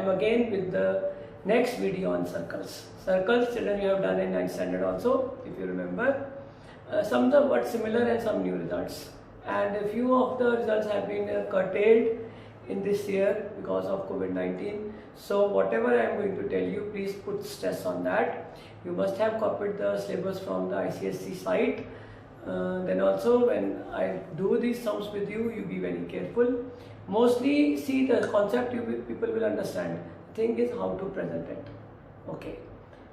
am again with the next video on circles. Circles, children, you have done in 9th standard also, if you remember. Some were similar and some new results. And a few of the results have been curtailed in this year because of COVID-19. So whatever I am going to tell you, please put stress on that. You must have copied the syllabus from the ICSE site. Then also when I do these sums with you, you be very careful. Mostly see the concept people will understand. The thing is how to present it. Okay.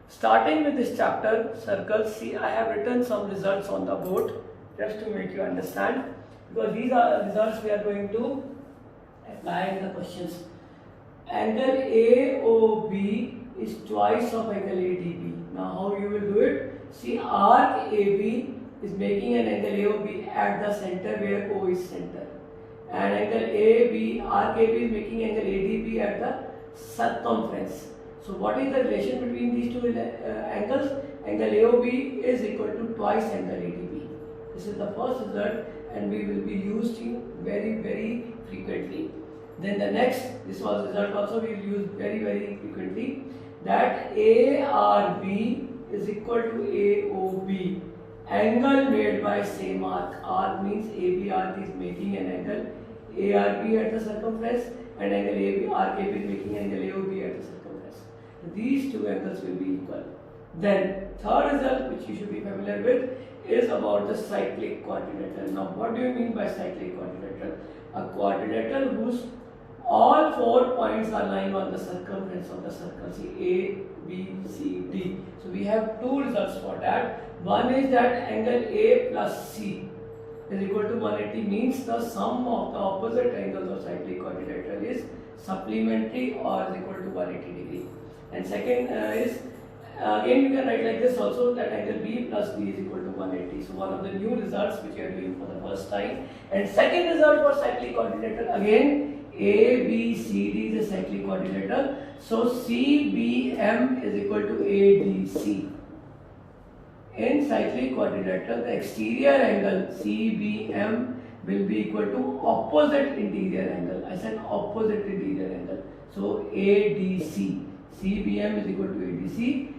Starting with this chapter, circles, see I have written some results on the board just to make you understand. Because these are the results we are going to apply in the questions. Angle AOB is twice of angle ADB. Now how you will do it? See, arc AB is making an angle AOB at the center where O is center. And angle AB, arc AB is making angle ADB at the circumference. So what is the relation between these two angles? Angle AOB is equal to twice angle ADB. This is the first result and we will be using very frequently. Then the next, this was result also we will use very frequently, that ARB is equal to AOB. Angle made by same arc. Arc means AB arc is making an angle ARB at the circumference and angle AB arc AB is making angle AOB at the circumference. These two angles will be equal. Then third result which you should be familiar with is about the cyclic quadrilateral. Now what do you mean by cyclic quadrilateral? A quadrilateral whose all 4 points are lying on the circumference of the circle. See A, B, C, D. So we have two results for that. One is that angle A plus C is equal to 180 means the sum of the opposite angles of cyclic quadrilateral is supplementary or is equal to 180 degree. And second is again you can write like this also, that angle B plus D is equal to 180. So one of the new results which you are doing for the first time. And second result for cyclic quadrilateral, again A, B, C, D is a cyclic quadrilateral. So CBM is equal to ADC. In cyclic quadrilateral, the exterior angle CBM will be equal to opposite interior angle. I said opposite interior angle. So ADC. CBM is equal to ADC.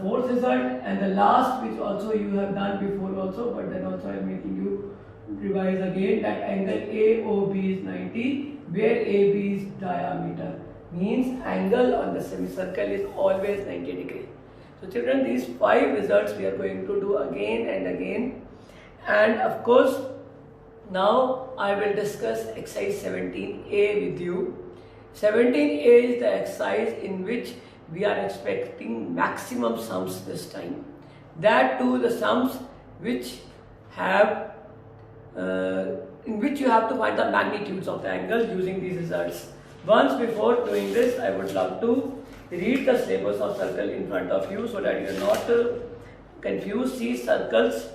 Fourth result and the last, which also you have done before also, but then also I am making you revise again, that angle AOB is 90 where AB is diameter, means angle on the semicircle is always 90 degree. So children, these 5 results we are going to do again and again, and of course now I will discuss exercise 17A with you. 17A is the exercise in which we are expecting maximum sums this time. That too the sums which have in which you have to find the magnitudes of the angle using these results. Once before doing this, I would love to read the syllabus of circle in front of you so that you are not confused. See, circles,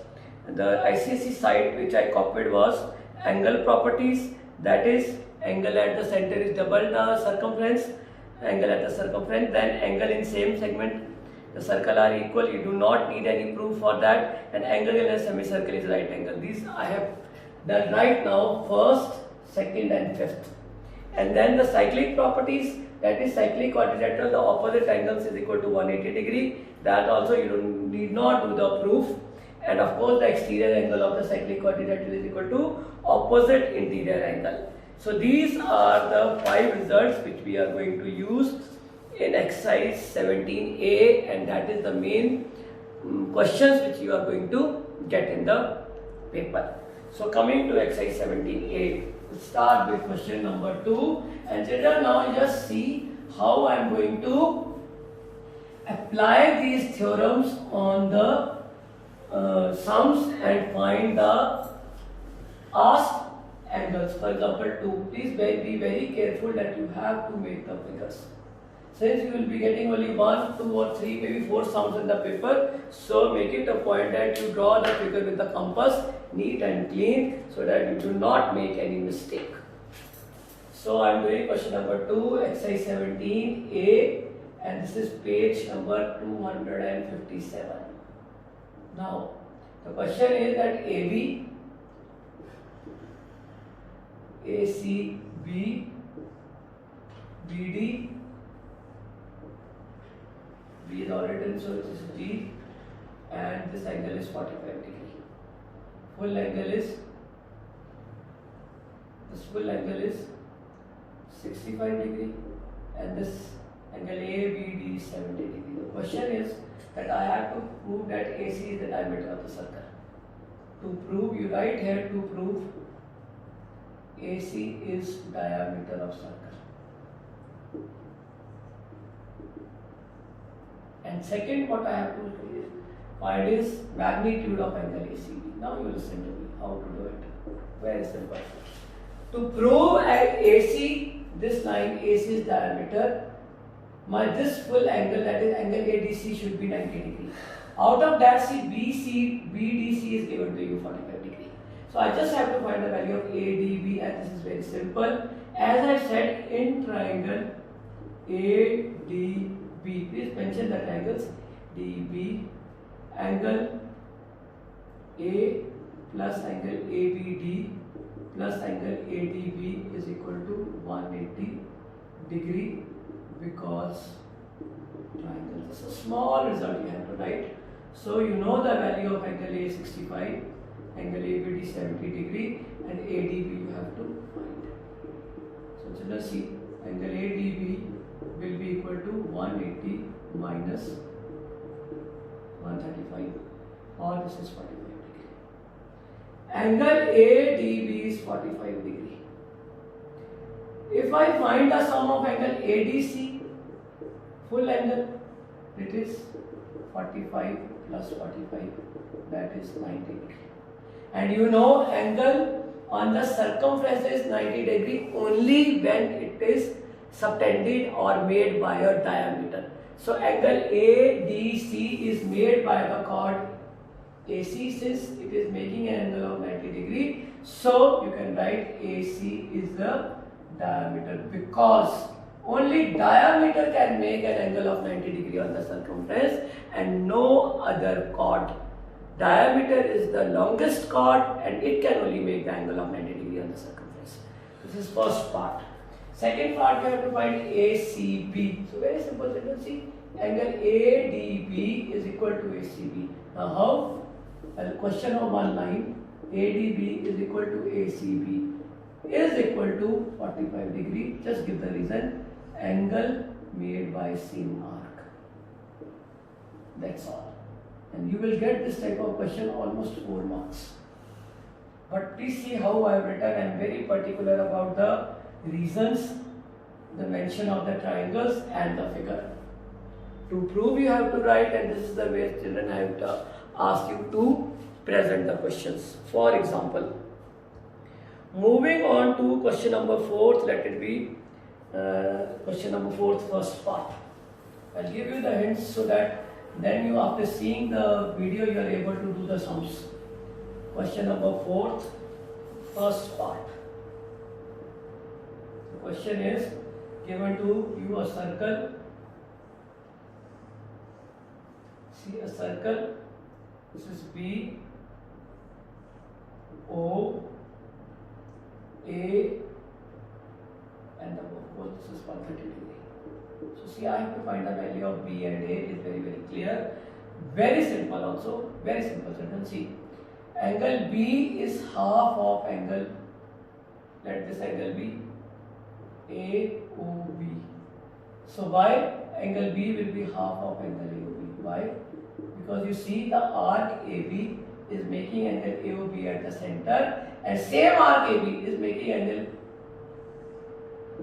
the ICSE site which I copied was angle properties, that is angle at the center is double the circumference, angle at the circumference, then angle in same segment the circle are equal, you do not need any proof for that, and angle in a semicircle is right angle. These I have done right now, first, second and fifth. And then the cyclic properties, that is cyclic quadrilateral, the opposite angles is equal to 180 degree, that also you need not do the proof. And of course the exterior angle of the cyclic quadrilateral is equal to opposite interior angle. So these are the 5 results which we are going to use in exercise 17A, and that is the main questions which you are going to get in the paper. So coming to exercise 17A, we'll start with question number 2, and children, now just see how I am going to apply these theorems on the sums and find the asked angles. For example 2, please be very careful that you have to make the figures. Since you will be getting only 1, 2 or 3, maybe 4 sums in the paper, so make it a point that you draw the figure with the compass neat and clean so that you do not make any mistake. So I am doing question number 2, exercise 17A, and this is page number 257. Now the question is that AB, AC, B, BD, G is already written, so this is G, and this angle is 45 degree. Full angle is, this full angle is 65 degree, and this angle ABD is 70 degree. The question is that I have to prove that AC is the diameter of the circle. To prove, you write here, to prove AC is diameter of circle. And second, what I have to find is magnitude of angle ACB. Now you listen to me how to do it. Very simple. To prove AC, this line AC is diameter, this full angle, that is angle ADC, should be 90 degree. Out of that, BDC is given to you 45 degree. So I just have to find the value of ADB, and this is very simple. As I said, in triangle ADB, please mention the triangles. DB, angle A plus angle ABD plus angle ADB is equal to 180 degree, because triangle. This is a small result you have to write. So you know the value of angle A 65, angle ABD 70 degree, and ADB you have to find. So let us see, angle ADB will be equal to 180 minus 135, or this is 45 degree. Angle ADB is 45 degree. If I find the sum of angle ADC, full angle, it is 45 plus 45, that is 90 degree. And you know angle on the circumference is 90 degree only when it is subtended or made by a diameter. So angle ADC is made by the chord AC, since it is making an angle of 90 degree. So you can write AC is the diameter, because only diameter can make an angle of 90 degree on the circumference and no other chord. Diameter is the longest chord and it can only make the angle of 90 degree on the circumference. This is first part. Second part, we have to find ACB. So very simple, you can see angle ADB is equal to ACB. Now how? Well, question of one line, ADB is equal to ACB is equal to 45 degree. Just give the reason, angle made by same arc. That's all. And you will get this type of question almost 4 marks. But please see how I have written. I am very particular about the reasons, the mention of the triangles and the figure. To prove, you have to write, and this is the way children I have to ask you to present the questions. For example, moving on to question number 4, let it be question number 4, first part. I'll give you the hints so that then you, after seeing the video, you are able to do the sums. Question number 4, first part. The question is given to you a circle. See a circle. This is B, O, A, and of course this is 130 degree. So see, I have to find the value of B and A. It is very, very clear. Very simple also. Very simple. So you can see angle B is half of angle, let this angle be AOB. So why angle B will be half of angle AOB? Why? Because you see the arc AB is making angle AOB at the center, and same arc AB is making angle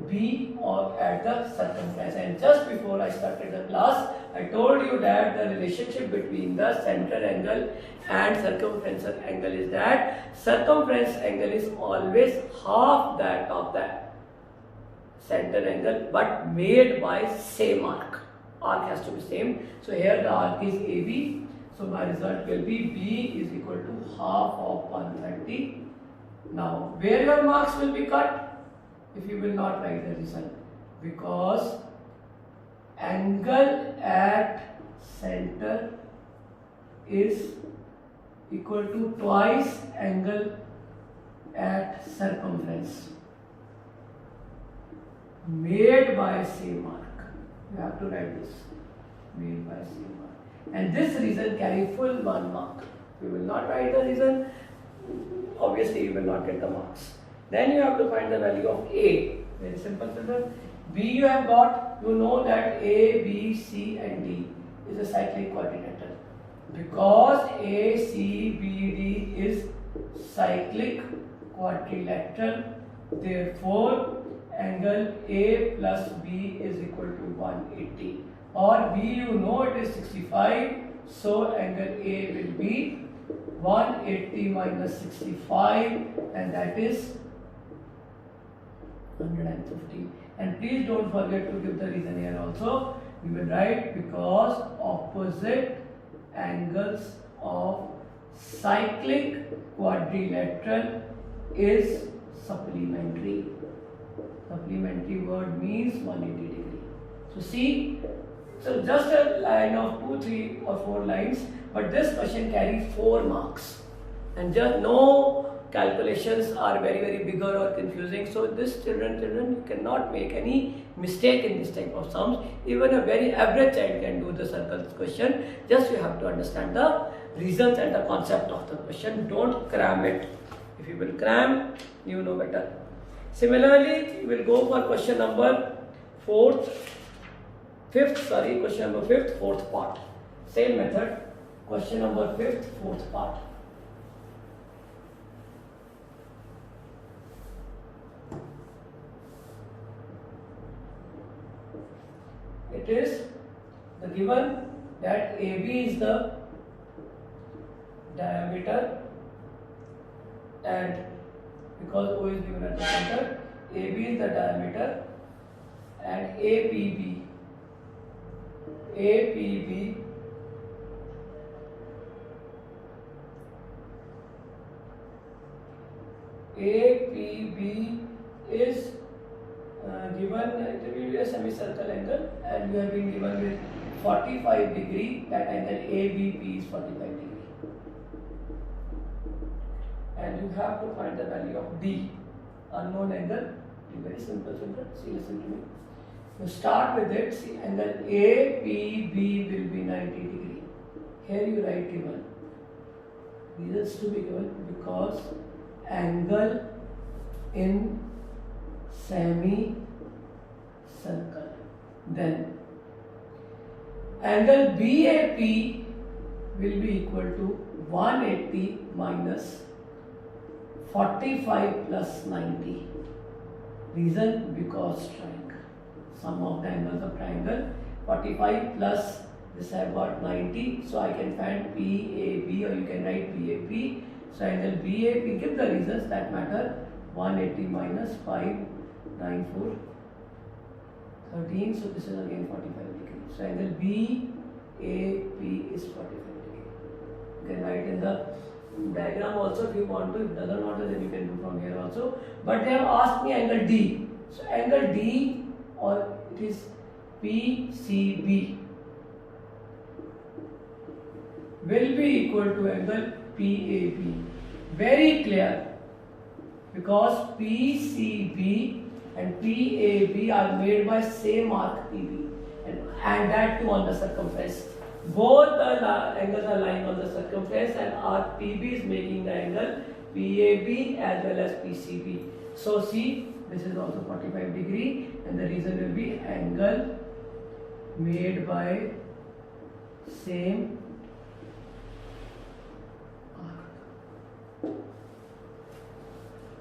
B or at the circumference. And just before I started the class, I told you that the relationship between the center angle and circumference angle is that circumference angle is always half that of the center angle, but made by same arc. Arc has to be same. So here the arc is AB. So my result will be B is equal to half of 130. Now where your marks will be cut? If you will not write the result, because angle at center is equal to twice angle at circumference made by same arc. You have to write this. made by same arc. And this reason carry full 1 mark. You will not write the reason, obviously you will not get the marks. Then you have to find the value of A. Very simple, children. B you have got, you know that A, B, C and D is a cyclic quadrilateral. Because A, C, B, D is cyclic quadrilateral, therefore angle A plus B is equal to 180. Or B you know it is 65, so angle A will be 180 minus 65 and that is 150. And please don't forget to give the reason here also. You will write because opposite angles of cyclic quadrilateral is supplementary. Supplementary word means 180 degree. So see, so just a line of 2, 3 or 4 lines, but this question carries 4 marks. And just no calculations are very bigger or confusing. So this children, you cannot make any mistake in this type of sums. Even a very average child can do the circles question. Just you have to understand the reasons and the concept of the question. Don't cram it. If you will cram, you know better. Similarly, we will go for question number 4th, fourth part. Same method. Question number 5th, 4th part. It is the given that AB is the diameter and because O is given at the center, AB is the diameter and APB is given, it will be a semicircle angle and you have been given with 45 degree, that angle ABP is 45 degree. And you have to find the value of D, unknown angle. Very simple, simple. See, listen to me. You start with it, see, angle APB will be 90 degree. Here you write given. Reasons to be given because angle in semicircle. Then angle BAP will be equal to 180 minus 45 plus 90. Reason because triangle. Sum of the angles of triangle. 45 plus this I have got 90. So I can find PAB or you can write PAP. So angle BAP, give the reasons that matter. 180 minus 5, 9, 4, 13. So this is again 45 degree. So angle BAP is 45 degree. You can write in the diagram also if you want to. If it doesn't matter, then you can do from here also. But they have asked me angle D. So angle D, or it is PCB, will be equal to angle PAB. Very clear. Because PCB and PAB are made by same arc PB and that too on the circumference. Both the angles are lying on the circumference and arc PB is making the angle PAB as well as PCB. So see, this is also 45 degree and the reason will be angle made by same arc.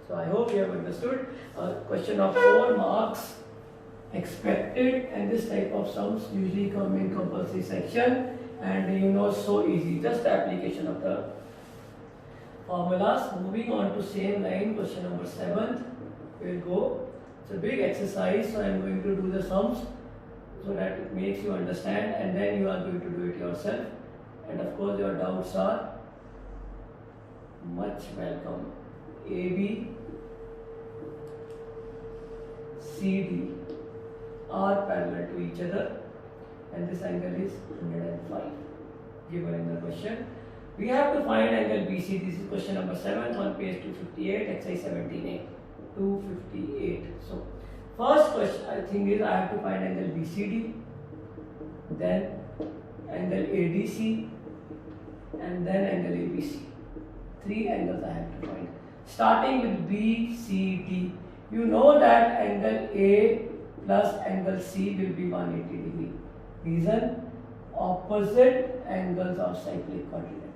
So I hope you have understood. A question of 4 marks expected, and this type of sums usually come in compulsory section, and you know, so easy, just the application of the formulas. Moving on to same line, question number 7 we'll go. It's a big exercise, so I am going to do the sums so that it makes you understand, and then you are going to do it yourself, and of course your doubts are much welcome. AB, CD are parallel to each other and this angle is 105 given in the question. We have to find angle BC. This is question number 7 on page 258, exercise 17A, 258. So first question I think is I have to find angle BCD, then angle ADC, and then angle ABC. 3 angles I have to find. Starting with BCD. You know that angle A plus angle C will be 180 degree. Reason? Opposite angles of cyclic quadrilateral.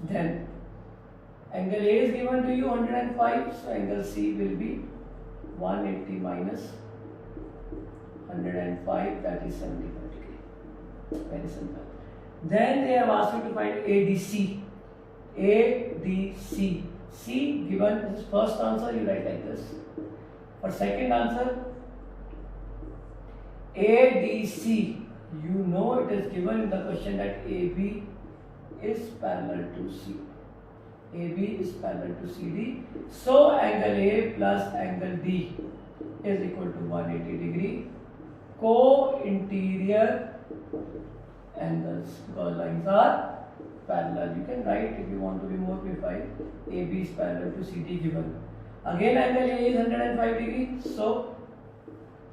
Then angle A is given to you 105, so angle C will be 180 minus 105, that is 75 degree. Very simple. Then they have asked you to find ADC. ADC. C given this first answer, you write like this. For second answer, ADC. You know it is given in the question that AB is parallel to C. AB is parallel to CD. So angle A plus angle D is equal to 180 degree. Co-interior angles, because lines are parallel. You can write, if you want to be more precise, AB is parallel to CD given. Again angle A is 105 degree, so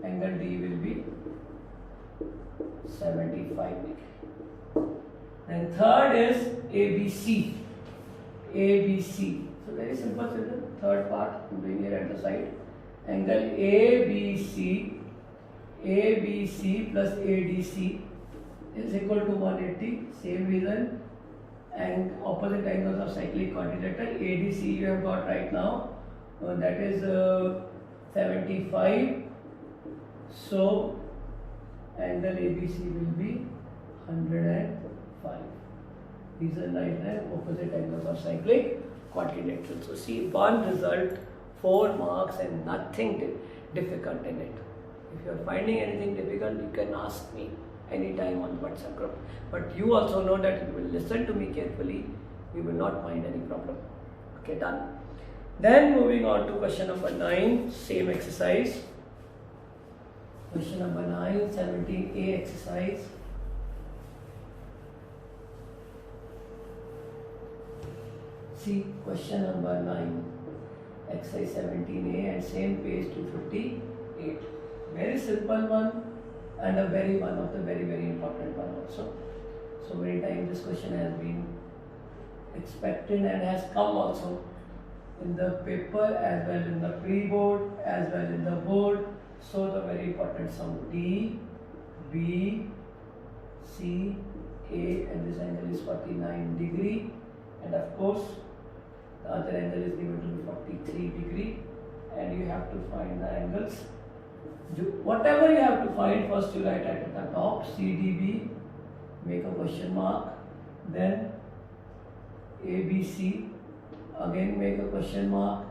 angle D will be 75 degree. And third is ABC. ABC. So very simple children. Third part I'm doing here at the side. Angle ABC plus ADC is equal to 180. Same reason. And opposite angles of cyclic quadrilateral. ADC you have got right now. That is 75. So angle ABC will be 105. These are right there, opposite angles of cyclic quadrilateral. So see, one result, 4 marks, and nothing difficult in it. If you are finding anything difficult, you can ask me anytime on WhatsApp group. But you also know that if you will listen to me carefully, you will not find any problem. Okay, done. Then moving on to question number 9, same exercise. Question number 9, 17A exercise. See question number 9, exercise 17A, and same page 258. Very simple one, and one of the very important one also. So many times this question has been expected and has come also in the paper as well in the pre-board as well in the board. So the very important sum D, B, C, A, and this angle is 49 degree, and of course the other angle is given to be 43 degree, and you have to find the angles. Whatever you have to find, first you write at the top CDB, make a question mark, then ABC, again make a question mark,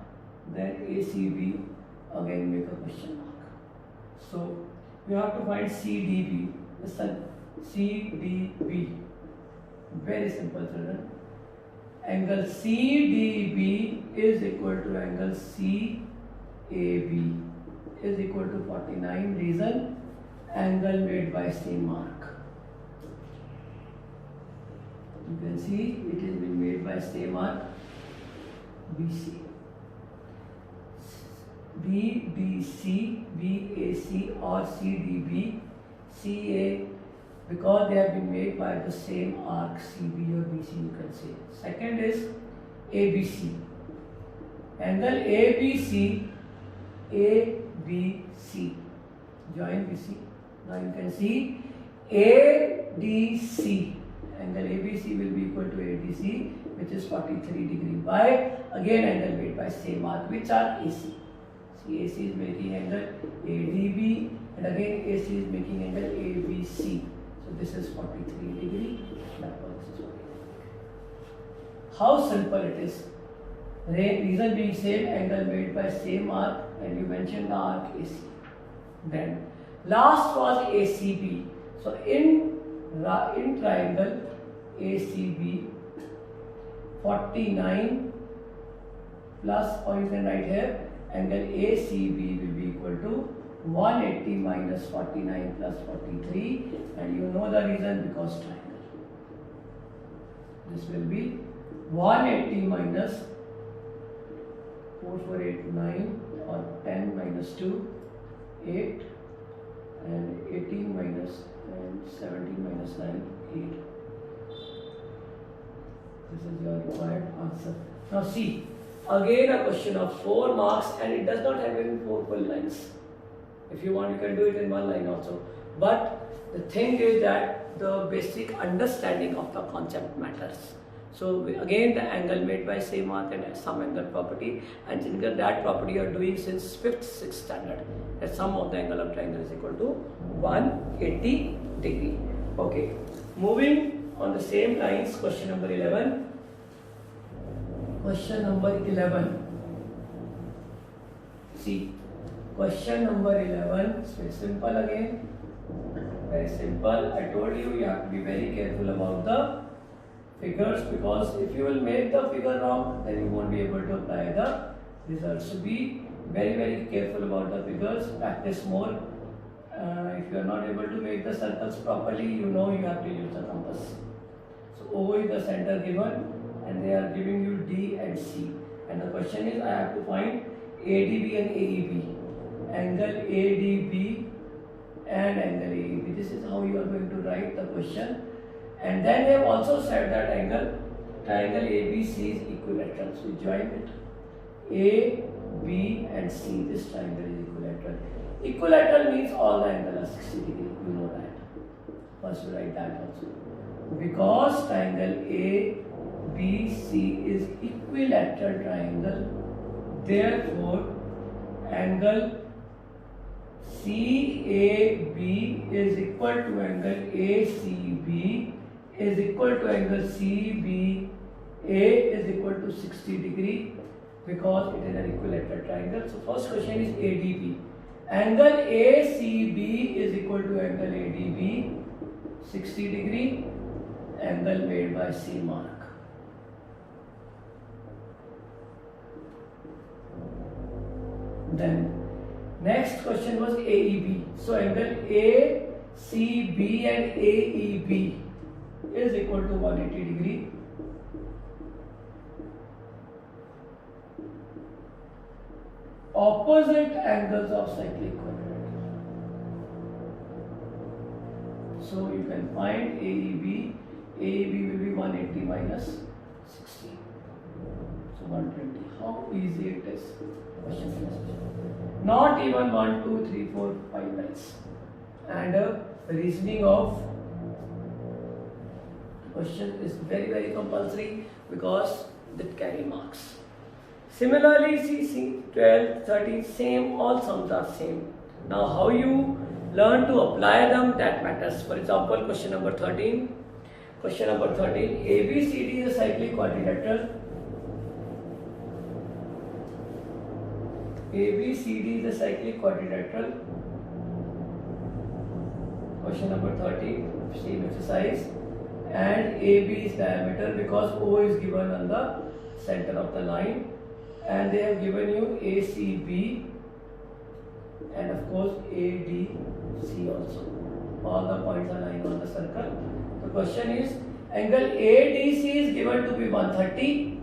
then ACB, again make a question mark. So you have to find CDB. Listen, CDB. Very simple, children. Angle CDB is equal to angle CAB is equal to 49. Reason? Angle made by same arc. You can see it is being made by same arc BC. BDC, BAC or CDB, CA, because they have been made by the same arc CB or BC, you can say. Second is ABC. Angle ABC, ABC, join BC. Now you can see ADC. Angle ABC will be equal to ADC, which is 43 degree by, again angle made by same arc, which are AC. See, AC is making angle ADB, and again AC is making angle ABC. So this is 43 degree, that one is 43 degree. How simple it is. Reason being same, angle made by same arc, and you mentioned the arc AC. Then last was ACB. So in triangle ACB, 49 plus, or you can write here, angle ACB will be equal to 180 minus 49 plus 43, and you know the reason, because triangle. This will be 180 minus 4, 4, 8, 9, or 10 minus 2, 8, and 18 minus and 17 minus 9, 8. This is your required answer. Now see, again a question of 4 marks, and it does not have even 4 full lines. If you want, you can do it in 1 line also. But the thing is that the basic understanding of the concept matters. So again, the angle made by same arc and some angle property, and in that property you are doing since 5th, 6th standard. The sum of the angle of triangle is equal to 180 degree. Okay, moving on the same lines, question number 11. Question number 11. See, question number 11 is very simple again. Very simple. I told you you have to be very careful about the figures, because if you will make the figure wrong, then you won't be able to apply the results. So be very careful about the figures. Practice more. If you are not able to make the circles properly, you know you have to use the compass. So O is the center given, and they are giving you D and C. And the question is, I have to find ADB and AEB. Angle ADB and angle AEB. This is how you are going to write the question. And then they have also said that triangle ABC is equilateral. So join it. A, B and C. This triangle is equilateral. Equilateral means all the angles are 60 degree. You know that. First you write that also. Because triangle ABC is equilateral triangle, therefore angle CAB is equal to angle ACB is equal to angle CBA is equal to 60 degree, because it is an equilateral triangle. So first question is ADB. Angle ACB is equal to angle ADB, 60 degree, angle made by C mark. Then next question was AEB. So angle ACB and AEB is equal to 180 degree. Opposite angles of cyclic quadrilateral. So you can find AEB. AEB will be 180 minus 60. So 120. How easy it is. Question finished. Not even 1, 2, 3, 4, 5 lines. And reasoning of question is very compulsory, because they carry marks. Similarly, see 12, 13, same, all sums are same. Now how you learn to apply them, that matters. For example, question number 13. Question number 13, ABCD is a cyclic quadrilateral. ABCD is a cyclic quadrilateral. Question number 13, same exercise. And AB is diameter, because O is given on the center of the line. And they have given you ACB and of course ADC also. All the points are lying on the circle. The question is, angle ADC is given to be 130.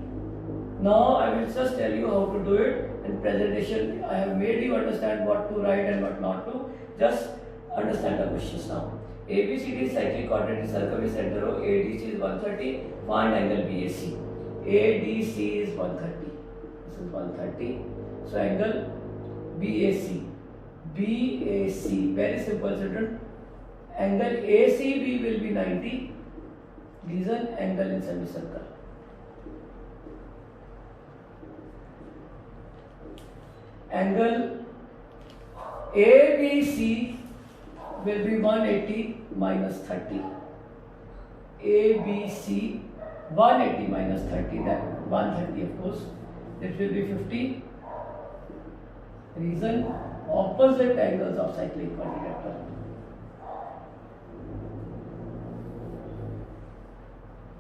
Now I will just tell you how to do it. In presentation, I have made you understand what to write and what not to. Just understand the questions now. ABCD is cyclic quadratic circle with center O. ADC is 130. Find angle BAC. ADC is 130. This is 130. So angle BAC. BAC. Very simple, children. Angle ACB will be 90. Reason, angle in semicircle. Angle ABC will be 180 minus 30. ABC 180 minus 30, that 130 of course. This will be 50. Reason, opposite angles of cyclic quadrilateral.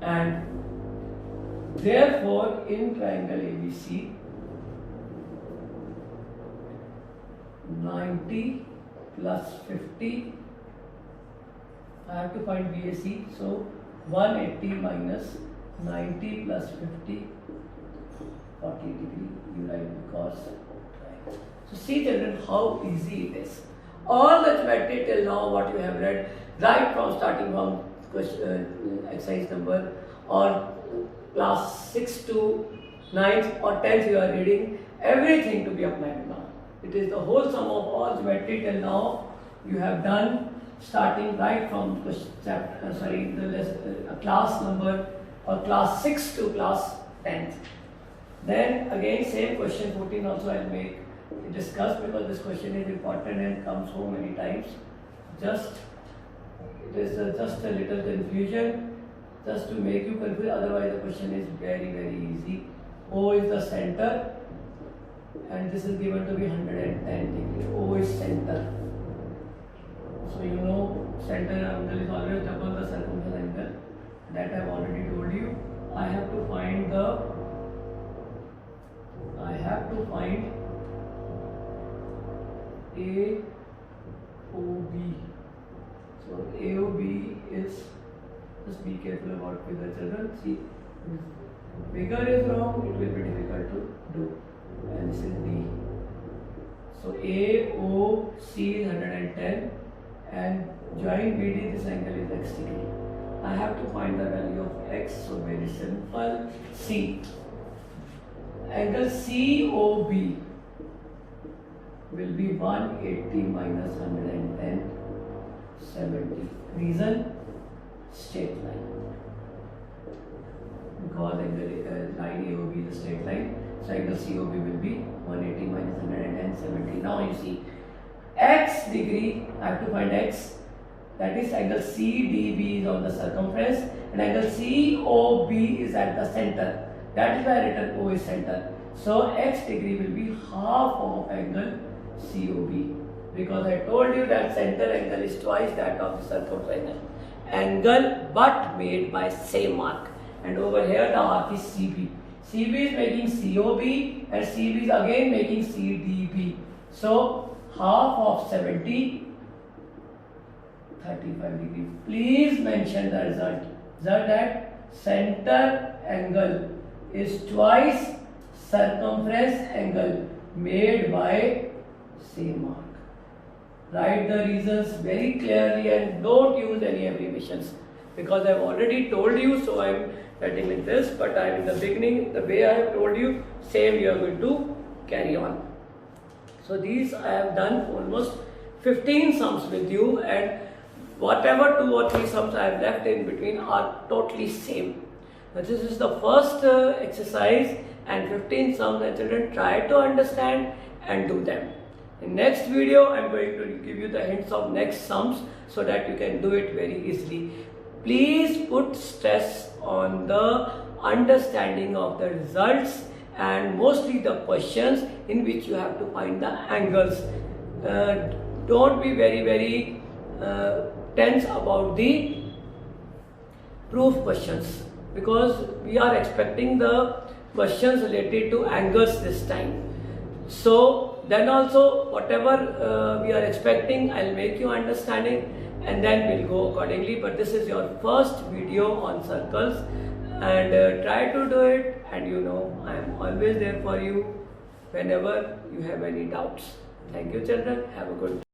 And therefore in triangle ABC, 90 plus 50, I have to find BAC, so 180 minus 90 plus 50, 40 degree, you write because. So see children how easy it is. all the geometry till now what you have read, right from starting from exercise number or class 6 to 9th or 10th you are reading, everything to be applied now. It is the whole sum of all geometry till now you have done, starting right from class number or class 6 to class 10th. Then again same question 14 also I will discuss, because this question is important and comes so many times. It is just a little confusion, just to make you confused, otherwise the question is very easy. O is the center and this is given to be 110 degree. O is center. So you know center angle is always double the circumference angle. That I have already told you. I have to find AOB. So AOB is, just be careful about figure, children. See, if figure is wrong, it will be difficult to do. And this is D. So AOC is 110 and join BD, this angle is x degree. I have to find the value of x, so very simple. C. Angle COB will be 180 minus 110, 70. Reason? Straight line. Because line AOB is a straight line, so angle COB will be 180 minus 110, 70. Now you see, x degree, I have to find x. That is angle CDB is on the circumference and angle COB is at the center. That is why I written O is center. So x degree will be half of angle COB, because I told you that center angle is twice that of the circumference angle but made by same arc. And over here the arc is CB. CB is making COB and CB is again making CDB. So half of 70, 35 degree. Please mention the result. That center angle is twice circumference angle made by same arc. Write the reasons very clearly and don't use any abbreviations, because I have already told you, so I am writing like this, but I am in the beginning, the way I have told you, same you are going to carry on. So these I have done almost 15 sums with you, and whatever 2 or 3 sums I have left in between are totally same. Now this is the first exercise and 15 sums, and children try to understand and do them. In next video I am going to give you the hints of next sums so that you can do it very easily. Please put stress on the understanding of the results and mostly the questions in which you have to find the angles. Don't be very tense about the proof questions, because we are expecting the questions related to angles this time. So then also whatever we are expecting, I'll make you understanding and then we'll go accordingly. But this is your first video on circles, and try to do it, and you know I am always there for you whenever you have any doubts. Thank you children, have a good day.